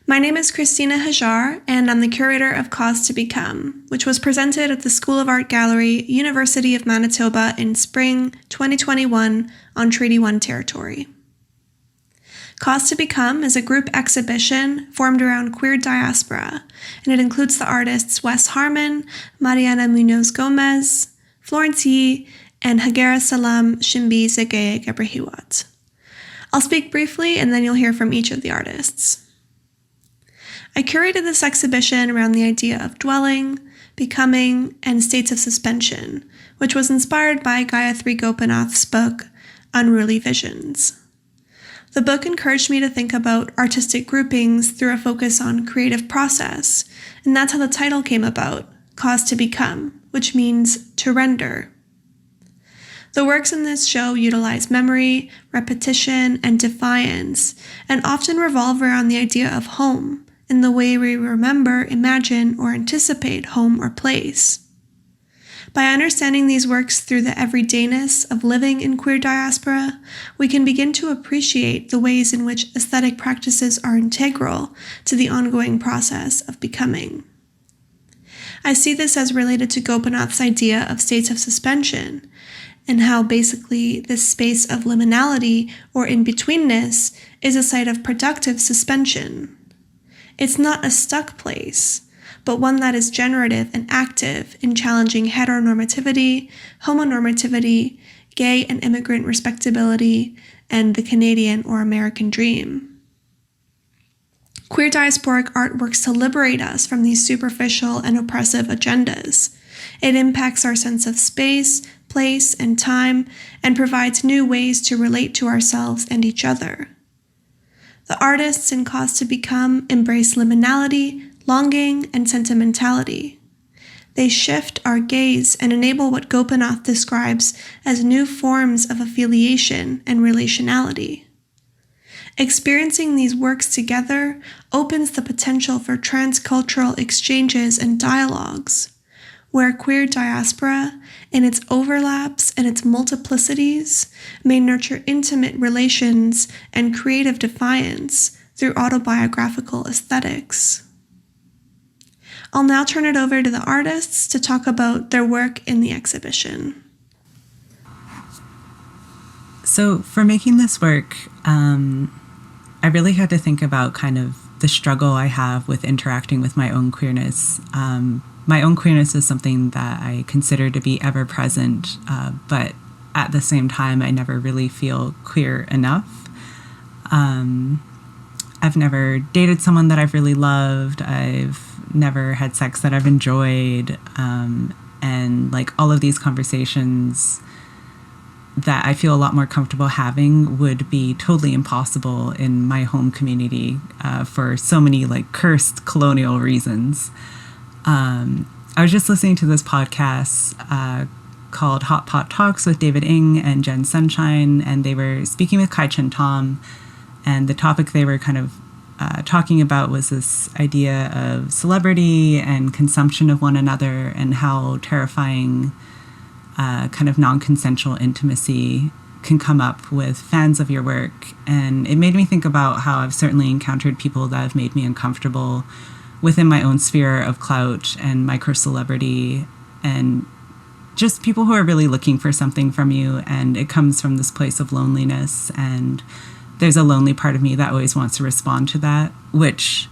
My name is Christina Hajjar, and I'm the curator of Cause to Become, which was presented at the School of Art Gallery, University of Manitoba in spring 2021 on Treaty 1 territory. Cause to Become is a group exhibition formed around queer diaspora, and it includes the artists Whess Harman, Mariana Muñoz Gomez, Florence Yee, and Hagere Selam, shimby, Zegeye-Gebrehiwot. I'll speak briefly, and then you'll hear from each of the artists. I curated this exhibition around the idea of dwelling, becoming, and states of suspension, which was inspired by Gayatri Gopinath's book, Unruly Visions. The book encouraged me to think about artistic groupings through a focus on creative process, and that's how the title came about, Cause to Become, which means to render. The works in this show utilize memory, repetition, and defiance, and often revolve around the idea of home, in the way we remember, imagine, or anticipate home or place. By understanding these works through the everydayness of living in queer diaspora, we can begin to appreciate the ways in which aesthetic practices are integral to the ongoing process of becoming. I see this as related to Gopinath's idea of states of suspension, and how basically this space of liminality or in-betweenness is a site of productive suspension. It's not a stuck place, but one that is generative and active in challenging heteronormativity, homonormativity, gay and immigrant respectability, and the Canadian or American dream. Queer diasporic art works to liberate us from these superficial and oppressive agendas. It impacts our sense of space, place, and time, and provides new ways to relate to ourselves and each other. The artists in Cause to Become embrace liminality, longing, and sentimentality. They shift our gaze and enable what Gopinath describes as new forms of affiliation and relationality. Experiencing these works together opens the potential for transcultural exchanges and dialogues, where queer diaspora, in its overlaps and its multiplicities, may nurture intimate relations and creative defiance through autobiographical aesthetics. I'll now turn it over to the artists to talk about their work in the exhibition. So for making this work, I really had to think about kind of the struggle I have with interacting with my own queerness. My own queerness is something that I consider to be ever present, but at the same time, I never really feel queer enough. I've never dated someone that I've really loved. I've never had sex that I've enjoyed. And like all of these conversations that I feel a lot more comfortable having would be totally impossible in my home community for so many like cursed colonial reasons. I was just listening to this podcast called Hot Pot Talks with David Ng and Jen Sunshine, and they were speaking with Kai Chen Tom, and the topic they were kind of talking about was this idea of celebrity and consumption of one another and how terrifying kind of non-consensual intimacy can come up with fans of your work. And it made me think about how I've certainly encountered people that have made me uncomfortable within my own sphere of clout and micro-celebrity, and just people who are really looking for something from you, and it comes from this place of loneliness, and there's a lonely part of me that always wants to respond to that, which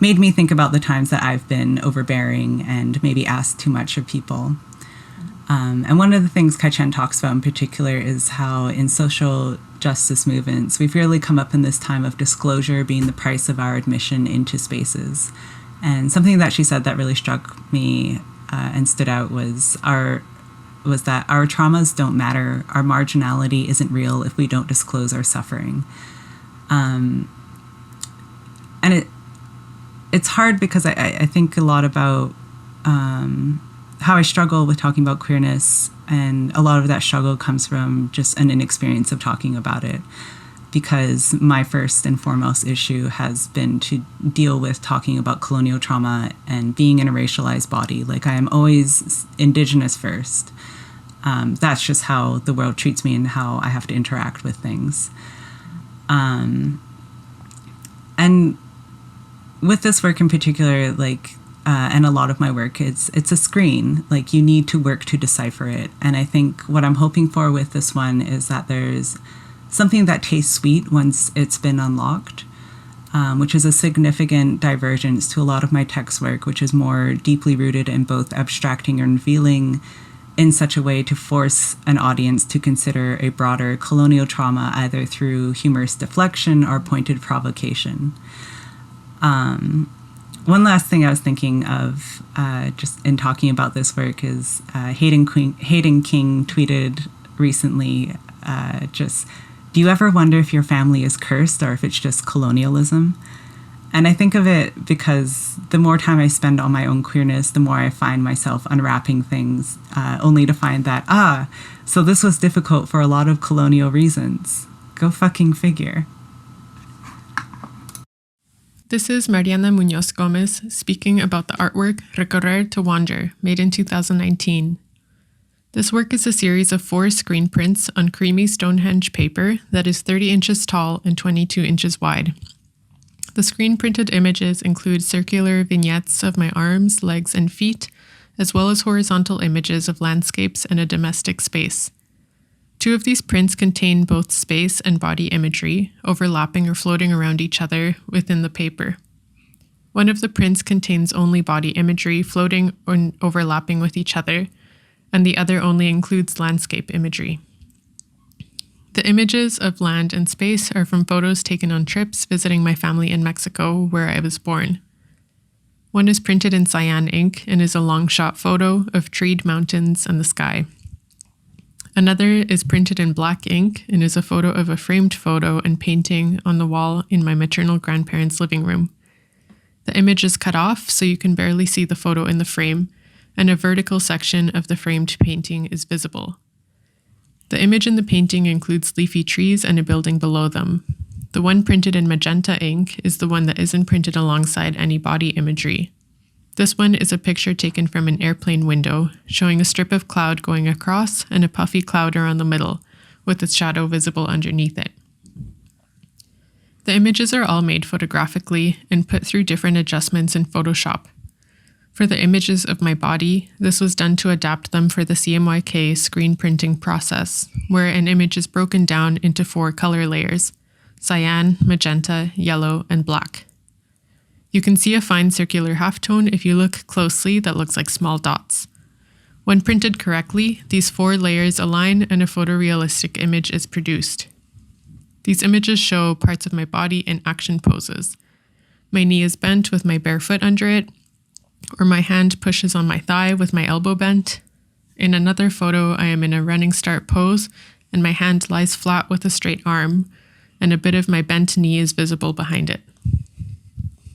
made me think about the times that I've been overbearing and maybe asked too much of people. And one of the things Kai Chen talks about in particular is how in social justice movements, we've really come up in this time of disclosure being the price of our admission into spaces. And something that she said that really struck me and stood out was that our traumas don't matter. Our marginality isn't real if we don't disclose our suffering. And it's hard because I think a lot about how I struggle with talking about queerness, and a lot of that struggle comes from just an inexperience of talking about it, because my first and foremost issue has been to deal with talking about colonial trauma and being in a racialized body. Like, I am always Indigenous first. That's just how the world treats me and how I have to interact with things. And with this work in particular, like, and a lot of my work, it's a screen. Like, you need to work to decipher it. And I think what I'm hoping for with this one is that there's something that tastes sweet once it's been unlocked, which is a significant divergence to a lot of my text work, which is more deeply rooted in both abstracting and revealing in such a way to force an audience to consider a broader colonial trauma, either through humorous deflection or pointed provocation. One last thing I was thinking of just in talking about this work is Hayden King tweeted recently, do you ever wonder if your family is cursed or if it's just colonialism? And I think of it because the more time I spend on my own queerness, the more I find myself unwrapping things, only to find that, so this was difficult for a lot of colonial reasons. Go fucking figure. This is Mariana Muñoz Gomez speaking about the artwork Recorrer to Wander, made in 2019. This work is a series of 4 screen prints on creamy Stonehenge paper that is 30 inches tall and 22 inches wide. The screen-printed images include circular vignettes of my arms, legs, and feet, as well as horizontal images of landscapes and a domestic space. 2 of these prints contain both space and body imagery, overlapping or floating around each other within the paper. One of the prints contains only body imagery, floating or overlapping with each other, and the other only includes landscape imagery. The images of land and space are from photos taken on trips visiting my family in Mexico, where I was born. One is printed in cyan ink and is a long shot photo of treed mountains and the sky. Another is printed in black ink and is a photo of a framed photo and painting on the wall in my maternal grandparents' living room. The image is cut off so you can barely see the photo in the frame, and a vertical section of the framed painting is visible. The image in the painting includes leafy trees and a building below them. The one printed in magenta ink is the one that isn't printed alongside any body imagery. This one is a picture taken from an airplane window, showing a strip of cloud going across and a puffy cloud around the middle, with its shadow visible underneath it. The images are all made photographically and put through different adjustments in Photoshop. For the images of my body, this was done to adapt them for the CMYK screen printing process, where an image is broken down into 4 color layers: cyan, magenta, yellow, and black. You can see a fine circular halftone if you look closely that looks like small dots. When printed correctly, these 4 layers align and a photorealistic image is produced. These images show parts of my body in action poses. My knee is bent with my bare foot under it, or my hand pushes on my thigh with my elbow bent. In another photo, I am in a running start pose, and my hand lies flat with a straight arm, and a bit of my bent knee is visible behind it.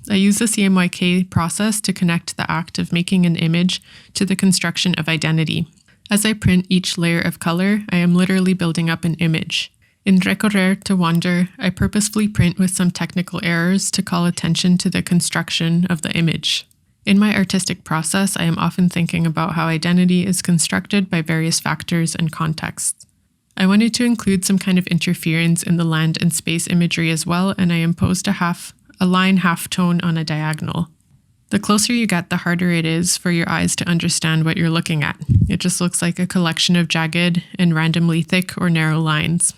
I use the CMYK process to connect the act of making an image to the construction of identity. As I print each layer of color, I am literally building up an image. In Recorrer to Wander, I purposefully print with some technical errors to call attention to the construction of the image. In my artistic process, I am often thinking about how identity is constructed by various factors and contexts. I wanted to include some kind of interference in the land and space imagery as well, and I imposed a line halftone on a diagonal. The closer you get, the harder it is for your eyes to understand what you're looking at. It just looks like a collection of jagged and randomly thick or narrow lines.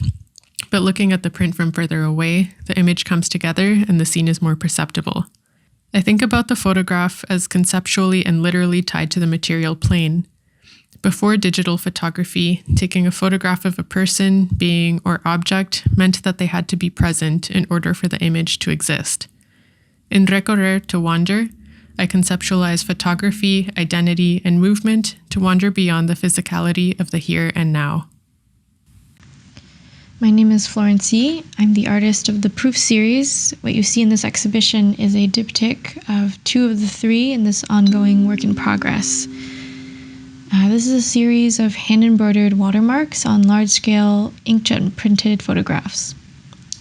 But looking at the print from further away, the image comes together and the scene is more perceptible. I think about the photograph as conceptually and literally tied to the material plane. Before digital photography, taking a photograph of a person, being, or object meant that they had to be present in order for the image to exist. In Recorrer to Wander, I conceptualize photography, identity, and movement to wander beyond the physicality of the here and now. My name is Florence Yee. I'm the artist of the Proof series. What you see in this exhibition is a diptych of 2 of the 3 in this ongoing work in progress. This is a series of hand-embroidered watermarks on large-scale inkjet printed photographs.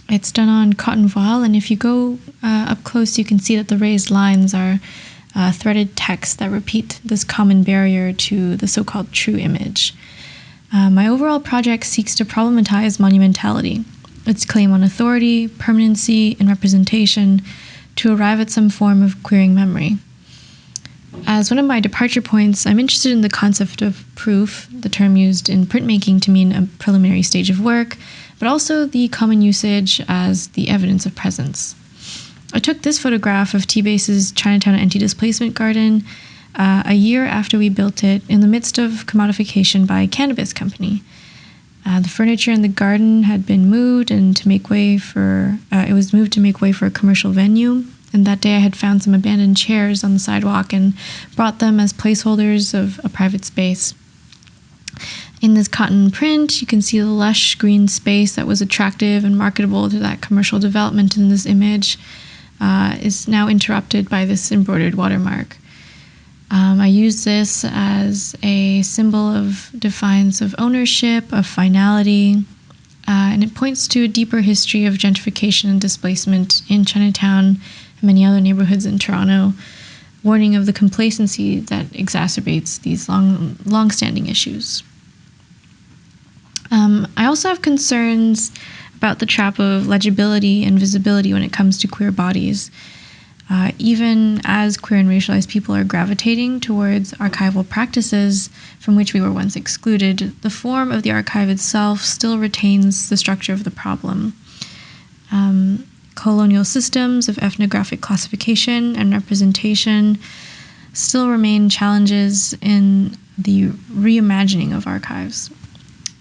It's done on cotton voile, and if you go up close, you can see that the raised lines are threaded text that repeat this common barrier to the so-called true image. My overall project seeks to problematize monumentality, its claim on authority, permanency, and representation, to arrive at some form of queering memory. As one of my departure points, I'm interested in the concept of proof, the term used in printmaking to mean a preliminary stage of work, but also the common usage as the evidence of presence. I took this photograph of T-Base's Chinatown anti-displacement garden a year after we built it in the midst of commodification by a cannabis company. The furniture in the garden had been moved and to make way for a commercial venue. And that day I had found some abandoned chairs on the sidewalk and brought them as placeholders of a private space. In this cotton print, you can see the lush green space that was attractive and marketable to that commercial development in this image is now interrupted by this embroidered watermark. I use this as a symbol of defiance of ownership, of finality, and it points to a deeper history of gentrification and displacement in Chinatown and many other neighborhoods in Toronto, warning of the complacency that exacerbates these long-standing issues. I also have concerns about the trap of legibility and visibility when it comes to queer bodies. Even as queer and racialized people are gravitating towards archival practices from which we were once excluded, the form of the archive itself still retains the structure of the problem. Colonial systems of ethnographic classification and representation still remain challenges in the reimagining of archives.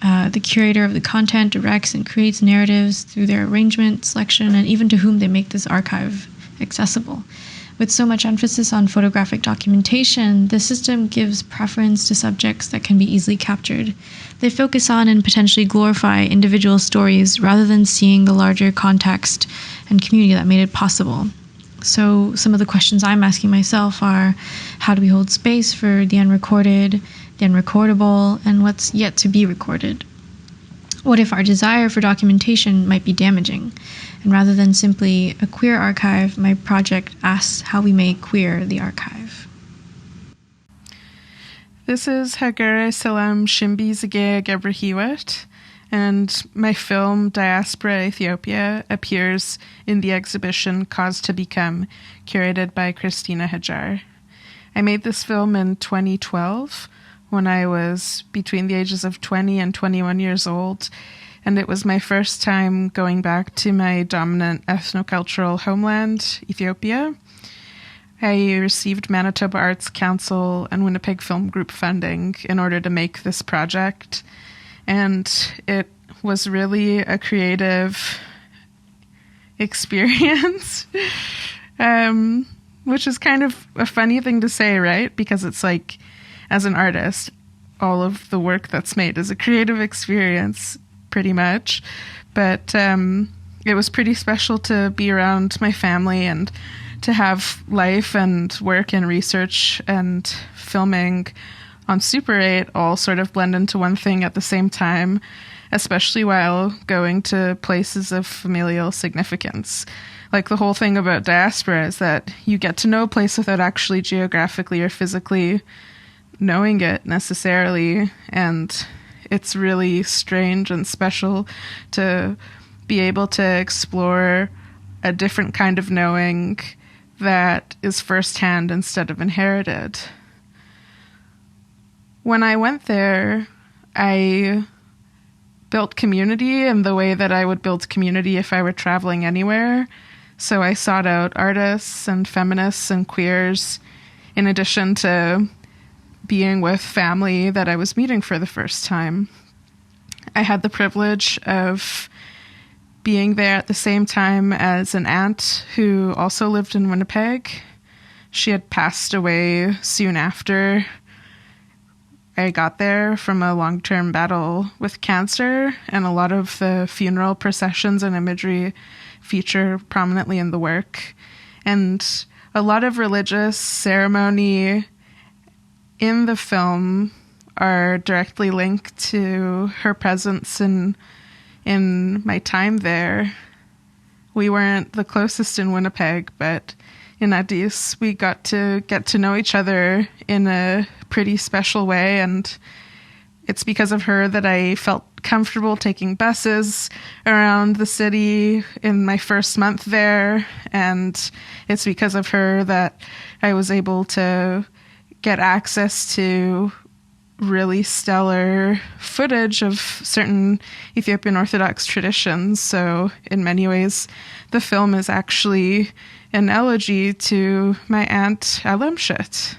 The curator of the content directs and creates narratives through their arrangement, selection, and even to whom they make this archive accessible. With so much emphasis on photographic documentation, the system gives preference to subjects that can be easily captured. They focus on and potentially glorify individual stories rather than seeing the larger context and community that made it possible. So some of the questions I'm asking myself are, how do we hold space for the unrecorded, the unrecordable, and what's yet to be recorded? What if our desire for documentation might be damaging? And rather than simply a queer archive, my project asks how we may queer the archive. This is Hagere Selam, shimby, Zegeye-Gebrehiwot, and my film Diaspora, Ethiopia appears in the exhibition Cause to Become, curated by Christina Hajjar. I made this film in 2012 when I was between the ages of 20 and 21 years old, and it was my first time going back to my dominant ethnocultural homeland, Ethiopia. I received Manitoba Arts Council and Winnipeg Film Group funding in order to make this project, and it was really a creative experience, which is kind of a funny thing to say, right? Because it's like, as an artist, all of the work that's made is a creative experience, pretty much. But it was pretty special to be around my family and to have life and work and research and filming on Super 8 all sort of blend into one thing at the same time, especially while going to places of familial significance. Like, the whole thing about diaspora is that you get to know a place without actually geographically or physically knowing it necessarily, and it's really strange and special to be able to explore a different kind of knowing that is firsthand instead of inherited. When I went there, I built community in the way that I would build community if I were traveling anywhere. So I sought out artists and feminists and queers, in addition to being with family that I was meeting for the first time. I had the privilege of being there at the same time as an aunt who also lived in Winnipeg. She had passed away soon after I got there from a long-term battle with cancer, and a lot of the funeral processions and imagery feature prominently in the work. And a lot of religious ceremony in the film are directly linked to her presence in my time there. We weren't the closest in Winnipeg, but in Addis we got to get to know each other in a pretty special way, and It's because of her that I felt comfortable taking buses around the city in my first month there. And it's because of her that I was able to get access to really stellar footage of certain Ethiopian Orthodox traditions. So in many ways, the film is actually an elegy to my aunt Alemshet.